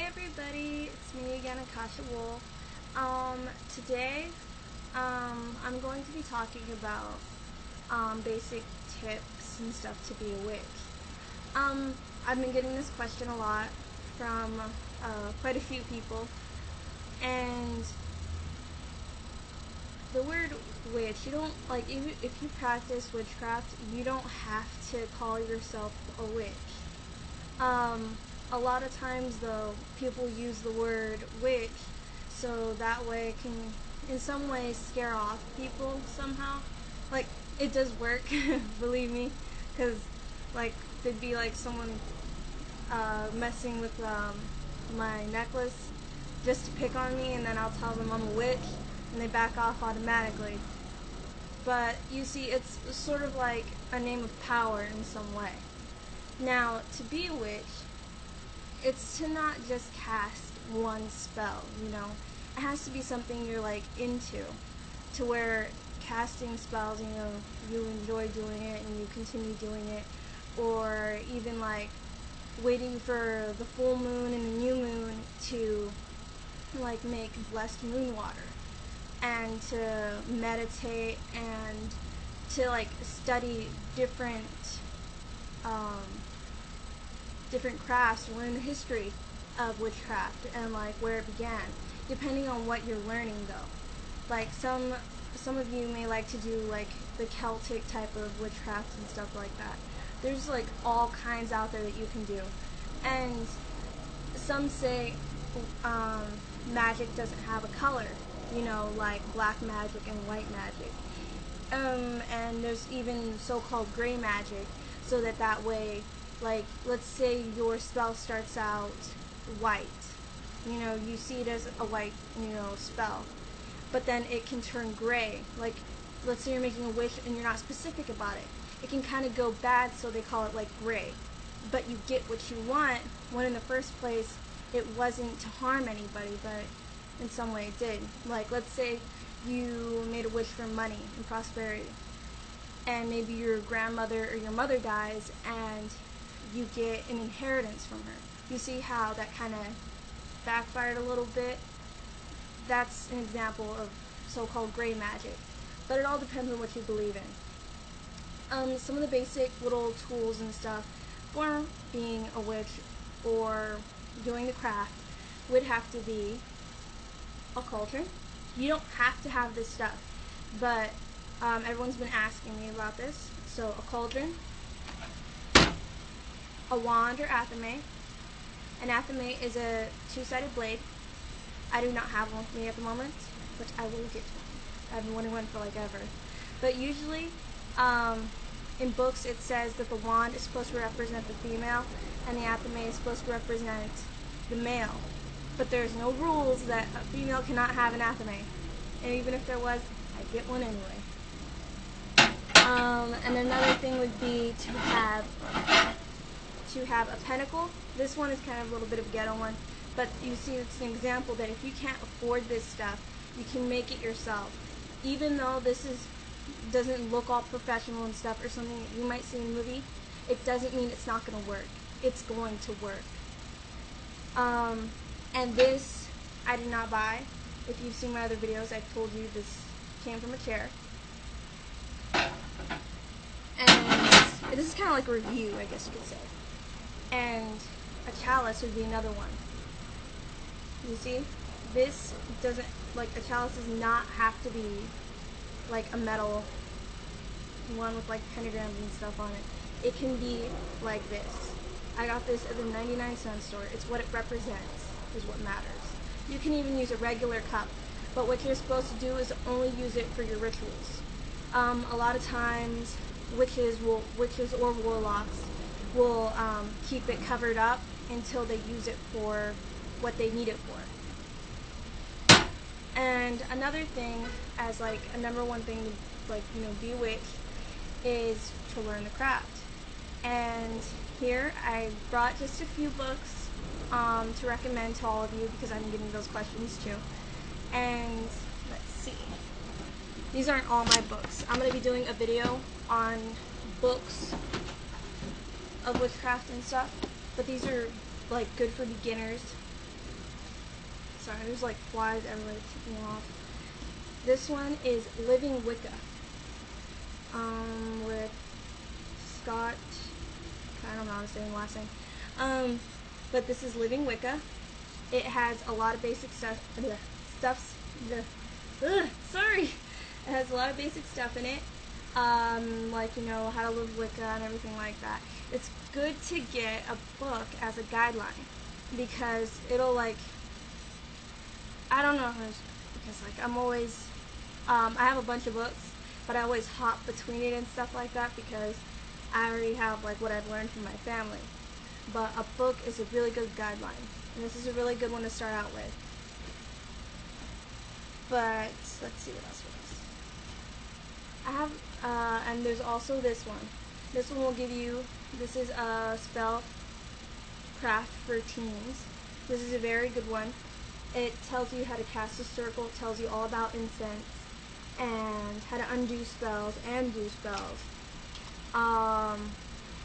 Hey everybody, it's me again, Akasha Wool. Today, I'm going to be talking about basic tips and stuff to be a witch. I've been getting this question a lot from quite a few people, and the word witch, you don't, like, if you practice witchcraft, you don't have to call yourself a witch. A lot of times, though, people use the word witch so that way it can, in some ways, scare off people somehow. Like, it does work, believe me, because, like, there'd be, like, someone messing with my necklace just to pick on me, and then I'll tell them I'm a witch, and they back off automatically. But, you see, it's sort of like a name of power in some way. Now, to be a witch, it's to not just cast one spell, you know. It has to be something you're, like, into, to where casting spells, you know, you enjoy doing it and you continue doing it, or even, like, waiting for the full moon and the new moon to, like, make blessed moon water, and to meditate, and to, like, study different crafts, learn the history of witchcraft and, like, where it began, depending on what you're learning, though. Like, some of you may like to do, like, the Celtic type of witchcraft and stuff like that. There's, like, all kinds out there that you can do. And some say magic doesn't have a color, you know, like black magic and white magic. And there's even so-called gray magic, so that way, like, let's say your spell starts out white. You know, you see it as a white, you know, spell. But then it can turn gray. Like, let's say you're making a wish and you're not specific about it. It can kind of go bad, so they call it, like, gray. But you get what you want, when in the first place it wasn't to harm anybody, but in some way it did. Like, let's say you made a wish for money and prosperity, and maybe your grandmother or your mother dies, and you get an inheritance from her. You see how that kind of backfired a little bit? That's an example of so-called gray magic. But it all depends on what you believe in. Some of the basic little tools and stuff for being a witch or doing the craft would have to be a cauldron. You don't have to have this stuff, but everyone's been asking me about this. So a cauldron, a wand or athame. An athame is a two-sided blade. I do not have one with me at the moment, but I will get one. I've been wanting one for, like, ever. But usually, in books it says that the wand is supposed to represent the female and the athame is supposed to represent the male. But there's no rules that a female cannot have an athame. And even if there was, I'd get one anyway. And another thing would be to have a pentacle. This one is kind of a little bit of a ghetto one, but you see, it's an example that if you can't afford this stuff, you can make it yourself. Even though this doesn't look all professional and stuff, or something that you might see in a movie, it doesn't mean it's not going to work. It's going to work. And this I did not buy. If you've seen my other videos, I've told you this came from a chair. And this is kind of like a review, I guess you could say. And a chalice would be another one. You see? This doesn't, like, a chalice does not have to be like a metal one with, like, pentagrams and stuff on it. It can be like this. I got this at the 99-cent store. It's what it represents is what matters. You can even use a regular cup, but what you're supposed to do is only use it for your rituals. A lot of times witches or warlocks will keep it covered up until they use it for what they need it for. And another thing, as, like, a number one thing to, like, you know, be a witch, is to learn the craft. And here I brought just a few books to recommend to all of you, because I'm getting those questions too. And let's see. These aren't all my books. I'm going to be doing a video on books of witchcraft and stuff, but these are, like, good for beginners. Sorry, there's like flies everywhere to keep me off. This one is Living Wicca. With Scott. I don't know how to say his last name. But this is Living Wicca. It has a lot of basic stuff. Sorry. It has a lot of basic stuff in it. Like, you know, how to live Wicca and everything like that. It's good to get a book as a guideline because it'll, like, I don't know, because, like, I'm always, I have a bunch of books, but I always hop between it and stuff like that because I already have, like, what I've learned from my family. But a book is a really good guideline, and this is a really good one to start out with. But let's see what else. I have, and there's also this one. This one will give you, this is a spell craft for teens. This is a very good one. It tells you how to cast a circle, it tells you all about incense, and how to undo spells and do spells.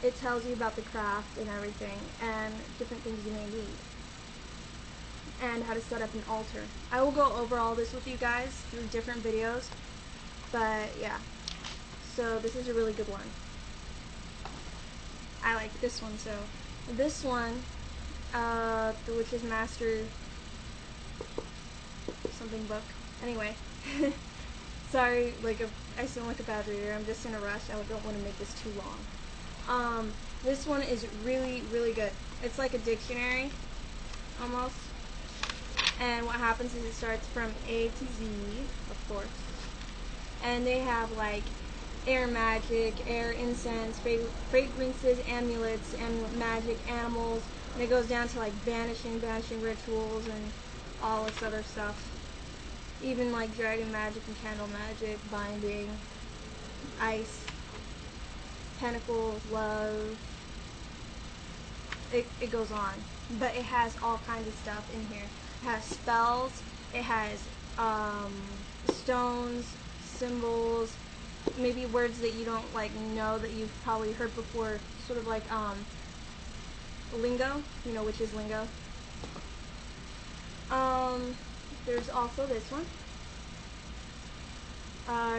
It tells you about the craft and everything, and different things you may need, and how to set up an altar. I will go over all this with you guys through different videos, but yeah. So this is a really good one. I like this one, so this one, the Witch's Master something book. Anyway, sorry, like I sound like a bad reader. I'm just in a rush. I don't want to make this too long. This one is really, really good. It's like a dictionary, almost. And what happens is it starts from A to Z, of course. And they have like air magic, air incense, fragrances, amulets, and magic animals. And it goes down to like banishing rituals, and all this other stuff. Even like dragon magic and candle magic, binding, ice, pentacles, love. It goes on. But it has all kinds of stuff in here. It has spells, it has stones, symbols, maybe words that you don't like know that you've probably heard before, sort of like lingo, you know, which is lingo. There's also this one.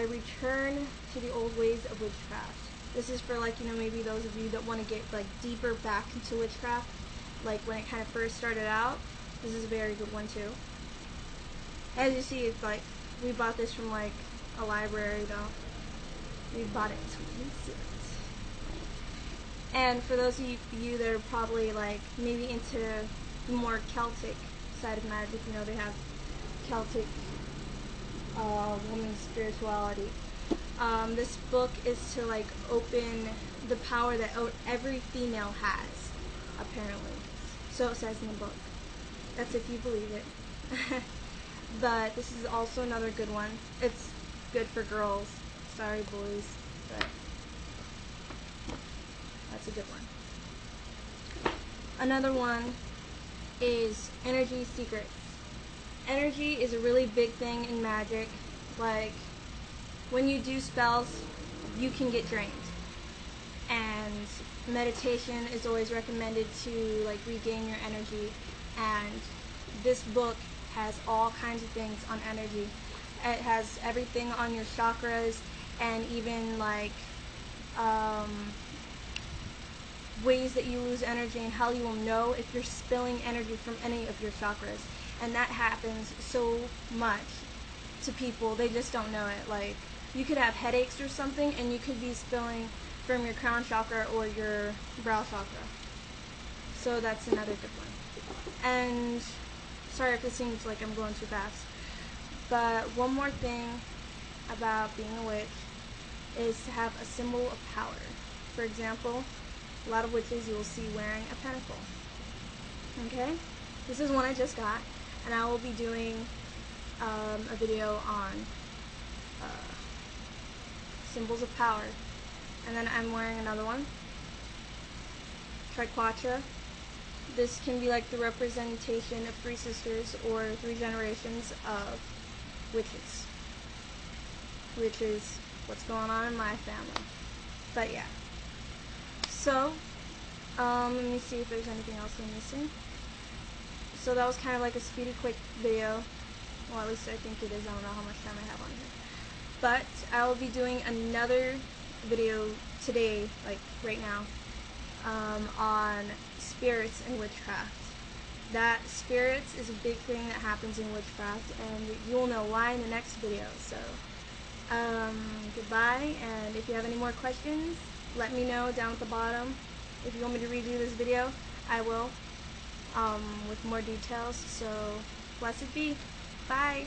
Return to the old ways of witchcraft. This is for like, you know, maybe those of you that want to get like deeper back into witchcraft, like when it kind of first started out. This is a very good one too. As you see, it's like we bought this from like a library though. We bought it twice. And for those of you that are probably like maybe into the more Celtic side of magic, you know, they have Celtic woman's spirituality. This book is to like open the power that every female has, apparently. So it says in the book. That's if you believe it. But this is also another good one. It's good for girls. Sorry, boys, but that's a good one. Another one is Energy Secrets. Energy is a really big thing in magic. Like, when you do spells, you can get drained. And meditation is always recommended to, like, regain your energy. And this book has all kinds of things on energy. It has everything on your chakras, and even, like, ways that you lose energy and how you will know if you're spilling energy from any of your chakras. And that happens so much to people, they just don't know it. Like, you could have headaches or something, and you could be spilling from your crown chakra or your brow chakra. So that's another good one. And sorry if it seems like I'm going too fast, but one more thing about being a witch is to have a symbol of power. For example, a lot of witches you will see wearing a pentacle. Okay? This is one I just got, and I will be doing a video on symbols of power. And then I'm wearing another one, Triquetra. This can be like the representation of 3 sisters or 3 generations of witches, which is what's going on in my family. But yeah. So, let me see if there's anything else I'm missing. So that was kind of like a speedy, quick video. Well, at least I think it is. I don't know how much time I have on here. But I will be doing another video today, like right now, on spirits and witchcraft. That spirits is a big thing that happens in witchcraft, and you'll know why in the next video. So, goodbye, and if you have any more questions, let me know down at the bottom. If you want me to redo this video, I will, with more details. So, blessed be. Bye.